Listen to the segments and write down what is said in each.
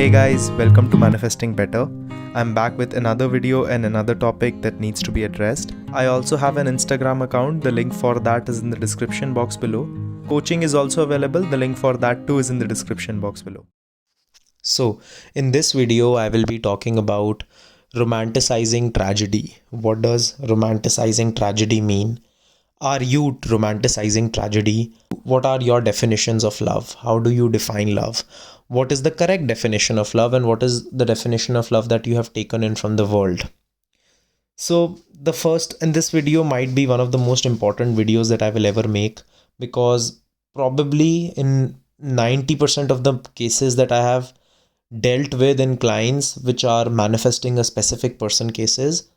Hey guys, welcome to Manifesting Better. I'm back with another video and another topic that needs to be addressed. I also have an Instagram account. The link for that is in the description box below. Coaching is also available. The link for that too is in the description box below. So, in this video, I will be talking about romanticizing tragedy. What does romanticizing tragedy mean? Are you romanticizing tragedy? What are your definitions of love? How do you define love? What is the correct definition of love, and what is the definition of love that you have taken in from the world? So, the first in this video might be one of the most important videos that I will ever make, because probably in 90% of the cases that I have dealt with in clients which are manifesting a specific person cases,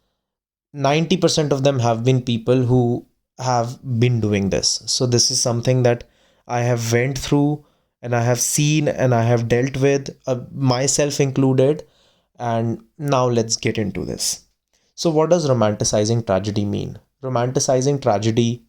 90% of them have been people who have been doing this. So this is something that I have went through and I have seen and I have dealt with, myself included. And now let's get into this. So what does romanticizing tragedy mean? Romanticizing tragedy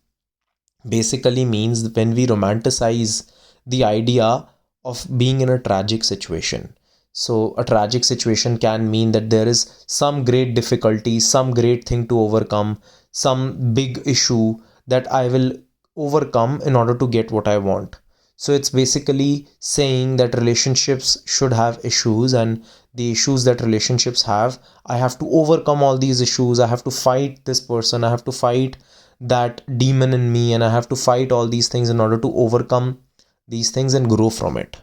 basically means when we romanticize the idea of being in a tragic situation. So a tragic situation can mean that there is some great difficulty, some great thing to overcome, some big issue that I will overcome in order to get what I want. So it's basically saying that relationships should have issues, and the issues that relationships have, I have to overcome all these issues. I have to fight this person. I have to fight that demon in me, and I have to fight all these things in order to overcome these things and grow from it.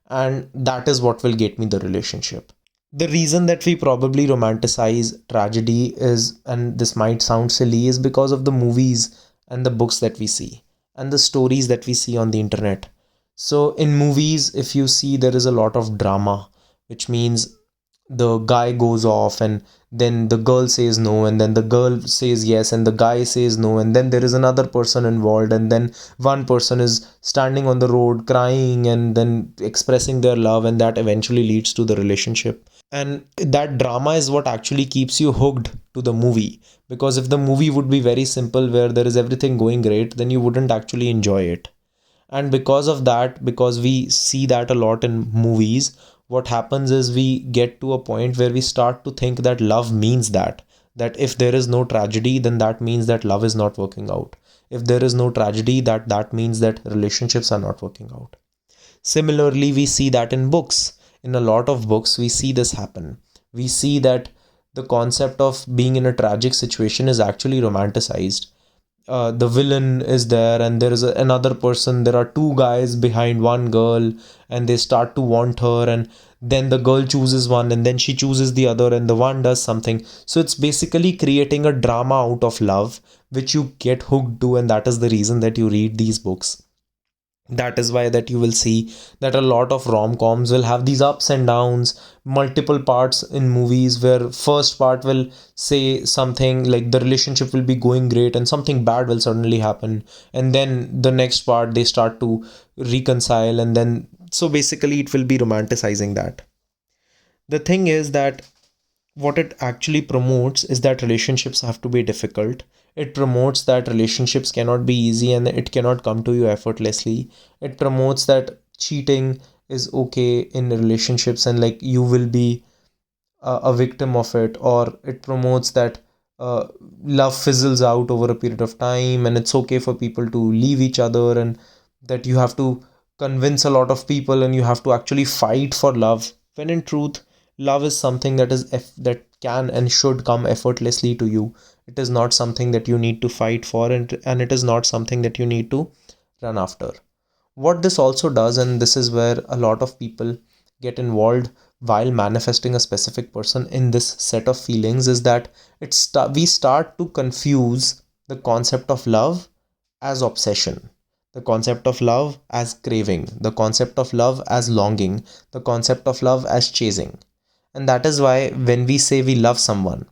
And that is what will get me the relationship. The reason that we probably romanticize tragedy is, and this might sound silly, is because of the movies and the books that we see and the stories that we see on the internet. So in movies, if you see, there is a lot of drama, which means the guy goes off and then the girl says no, and then the girl says yes, and the guy says no, and then there is another person involved, and then one person is standing on the road crying and then expressing their love, and that eventually leads to the relationship. And that drama is what actually keeps you hooked to the movie, because if the movie would be very simple where there is everything going great, then you wouldn't actually enjoy it. And because of that, because we see that a lot in movies, what happens is we get to a point where we start to think that love means that if there is no tragedy, then that means that love is not working out. If there is no tragedy, that means that relationships are not working out. Similarly, we see that in books. In a lot of books, we see this happen. We see that the concept of being in a tragic situation is actually romanticized. The villain is there, and there is another person. There are two guys behind one girl, and they start to want her, and then the girl chooses one, and then she chooses the other, and the one does something. So it's basically creating a drama out of love, which you get hooked to, and that is the reason that you read these books. That is why that you will see that a lot of rom-coms will have these ups and downs, multiple parts in movies, where first part will say something like the relationship will be going great and something bad will suddenly happen, and then the next part they start to reconcile, and then so basically it will be romanticizing that. The thing is that what it actually promotes is that relationships have to be difficult. It promotes that relationships cannot be easy and it cannot come to you effortlessly. It promotes that cheating is okay in relationships, and like you will be a victim of it. Or it promotes that uh, love fizzles out over a period of time, and it's okay for people to leave each other, and that you have to convince a lot of people and you have to actually fight for love, when in truth love is something that that can and should come effortlessly to you. It is not something that you need to fight for, and it is not something that you need to run after. What this also does, and this is where a lot of people get involved while manifesting a specific person in this set of feelings, is that we start to confuse the concept of love as obsession, the concept of love as craving, the concept of love as longing, the concept of love as chasing. And that is why when we say we love someone,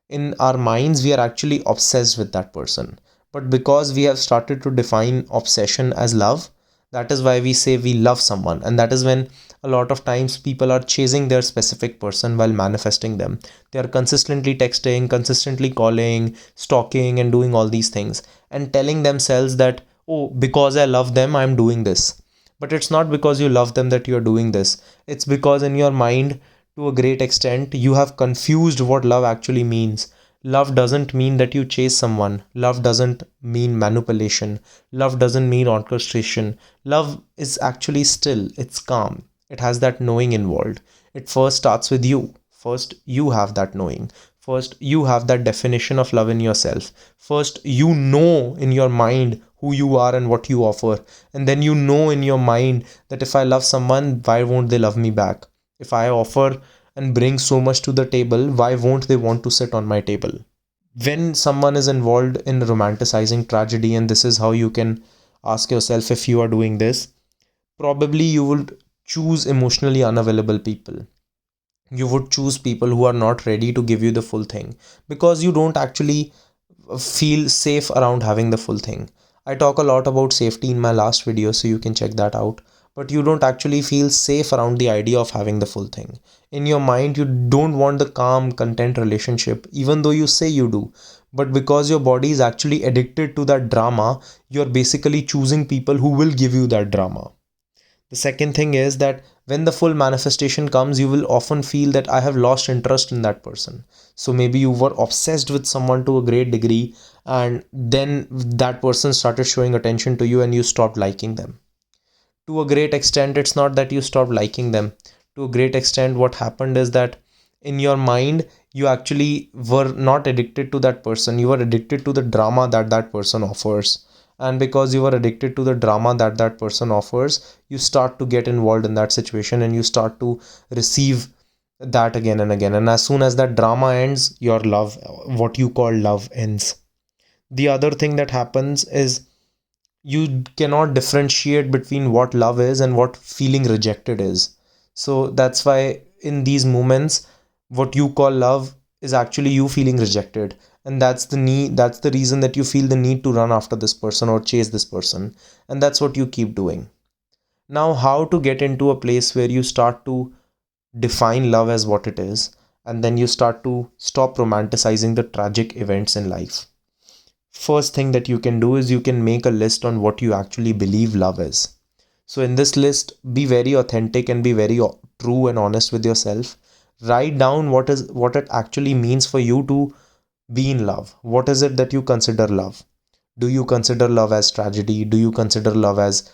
in our minds we are actually obsessed with that person. But because we have started to define obsession as love, that is why we say we love someone. And that is when a lot of times people are chasing their specific person while manifesting them. They are consistently texting, consistently calling, stalking, and doing all these things, and telling themselves that, oh, because I love them, I'm doing this. But it's not because you love them that you're doing this. It's because in your mind, to a great extent, you have confused what love actually means. Love doesn't mean that you chase someone. Love doesn't mean manipulation. Love doesn't mean orchestration. Love is actually still, it's calm. It has that knowing involved. It first starts with you. First, you have that knowing. First, you have that definition of love in yourself. First, you know in your mind who you are and what you offer. And then you know in your mind that if I love someone, why won't they love me back? If I offer and bring so much to the table, why won't they want to sit on my table? When someone is involved in romanticizing tragedy, and this is how you can ask yourself if you are doing this, probably you would choose emotionally unavailable people. You would choose people who are not ready to give you the full thing because you don't actually feel safe around having the full thing. I talk a lot about safety in my last video, so you can check that out. But you don't actually feel safe around the idea of having the full thing. In your mind, you don't want the calm, content relationship, even though you say you do. But because your body is actually addicted to that drama, you're basically choosing people who will give you that drama. The second thing is that when the full manifestation comes, you will often feel that I have lost interest in that person. So maybe you were obsessed with someone to a great degree, and then that person started showing attention to you and you stopped liking them. To a great extent, it's not that you stopped liking them. To a great extent, what happened is that in your mind, you actually were not addicted to that person. You were addicted to the drama that that person offers. And because you were addicted to the drama that that person offers, you start to get involved in that situation and you start to receive that again and again. And as soon as that drama ends, your love, what you call love, ends. The other thing that happens is you cannot differentiate between what love is and what feeling rejected is. So that's why in these moments, what you call love is actually you feeling rejected. And that's the reason that you feel the need to run after this person or chase this person. And that's what you keep doing. Now, how to get into a place where you start to define love as what it is, and then you start to stop romanticizing the tragic events in life. First thing that you can do is you can make a list on what you actually believe love is. So in this list, be very authentic and be very true and honest with yourself. Write down what it actually means for you to be in love. What is it that you consider love? Do you consider love as tragedy? Do you consider love as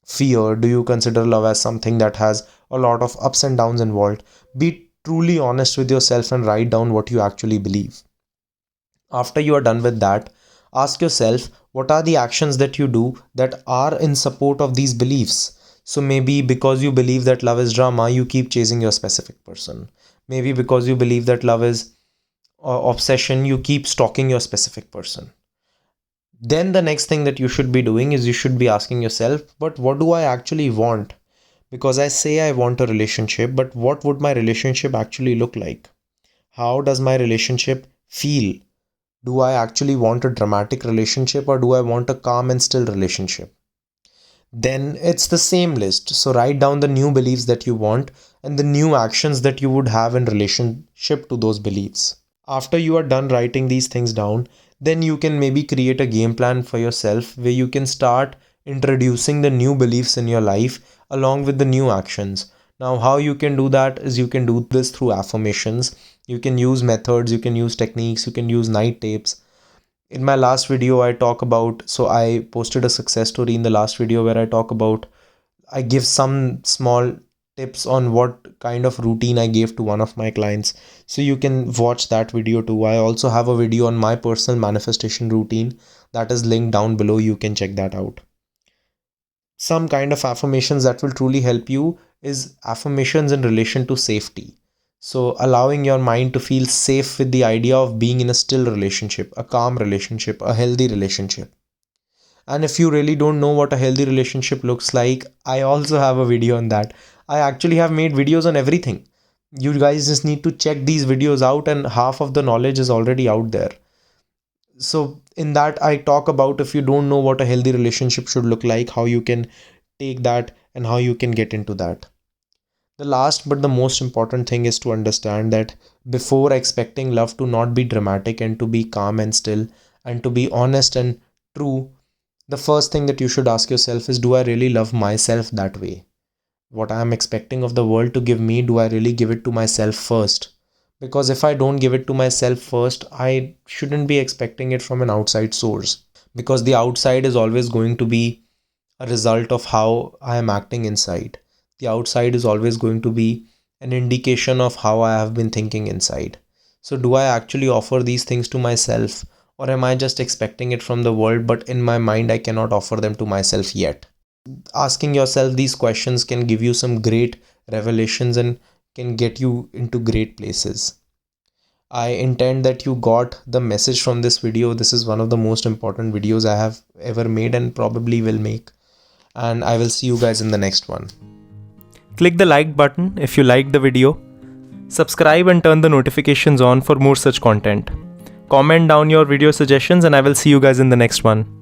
fear? Do you consider love as something that has a lot of ups and downs involved? Be truly honest with yourself and write down what you actually believe. After you are done with that, ask yourself what are the actions that you do that are in support of these beliefs. So maybe because you believe that love is drama, you keep chasing your specific person. Maybe because you believe that love is obsession, you keep stalking your specific person. Then the next thing that you should be doing is you should be asking yourself, but what do I actually want? Because I say I want a relationship, but what would my relationship actually look like? How does my relationship feel? Do I actually want a dramatic relationship or do I want a calm and still relationship? Then it's the same list. So write down the new beliefs that you want and the new actions that you would have in relationship to those beliefs. After you are done writing these things down, then you can maybe create a game plan for yourself where you can start introducing the new beliefs in your life along with the new actions. Now, how you can do that is you can do this through affirmations. You can use methods, you can use techniques, you can use night tapes. In my last video, I talk about, so I posted a success story in the last video where I talk about, I give some small tips on what kind of routine I gave to one of my clients. So you can watch that video too. I also have a video on my personal manifestation routine that is linked down below. You can check that out. Some kind of affirmations that will truly help you is affirmations in relation to safety. So allowing your mind to feel safe with the idea of being in a still relationship, a calm relationship, a healthy relationship. And if you really don't know what a healthy relationship looks like, I also have a video on that. I actually have made videos on everything. You guys just need to check these videos out, and half of the knowledge is already out there. So, in that, I talk about if you don't know what a healthy relationship should look like, how you can take that and how you can get into that. The last but the most important thing is to understand that before expecting love to not be dramatic and to be calm and still and to be honest and true, The first thing that you should ask yourself is, do I really love myself that way? What I am expecting of the world to give me, do I really give it to myself first? Because if I don't give it to myself first, I shouldn't be expecting it from an outside source. Because the outside is always going to be a result of how I am acting inside. The outside is always going to be an indication of how I have been thinking inside. So, do I actually offer these things to myself, or am I just expecting it from the world, but in my mind, I cannot offer them to myself yet? Asking yourself these questions can give you some great revelations and can get you into great places. I intend that you got the message from this video. This is one of the most important videos I have ever made and probably will make. And I will see you guys in the next one. Click the like button if you liked the video. Subscribe and turn the notifications on for more such content. Comment down your video suggestions and I will see you guys in the next one.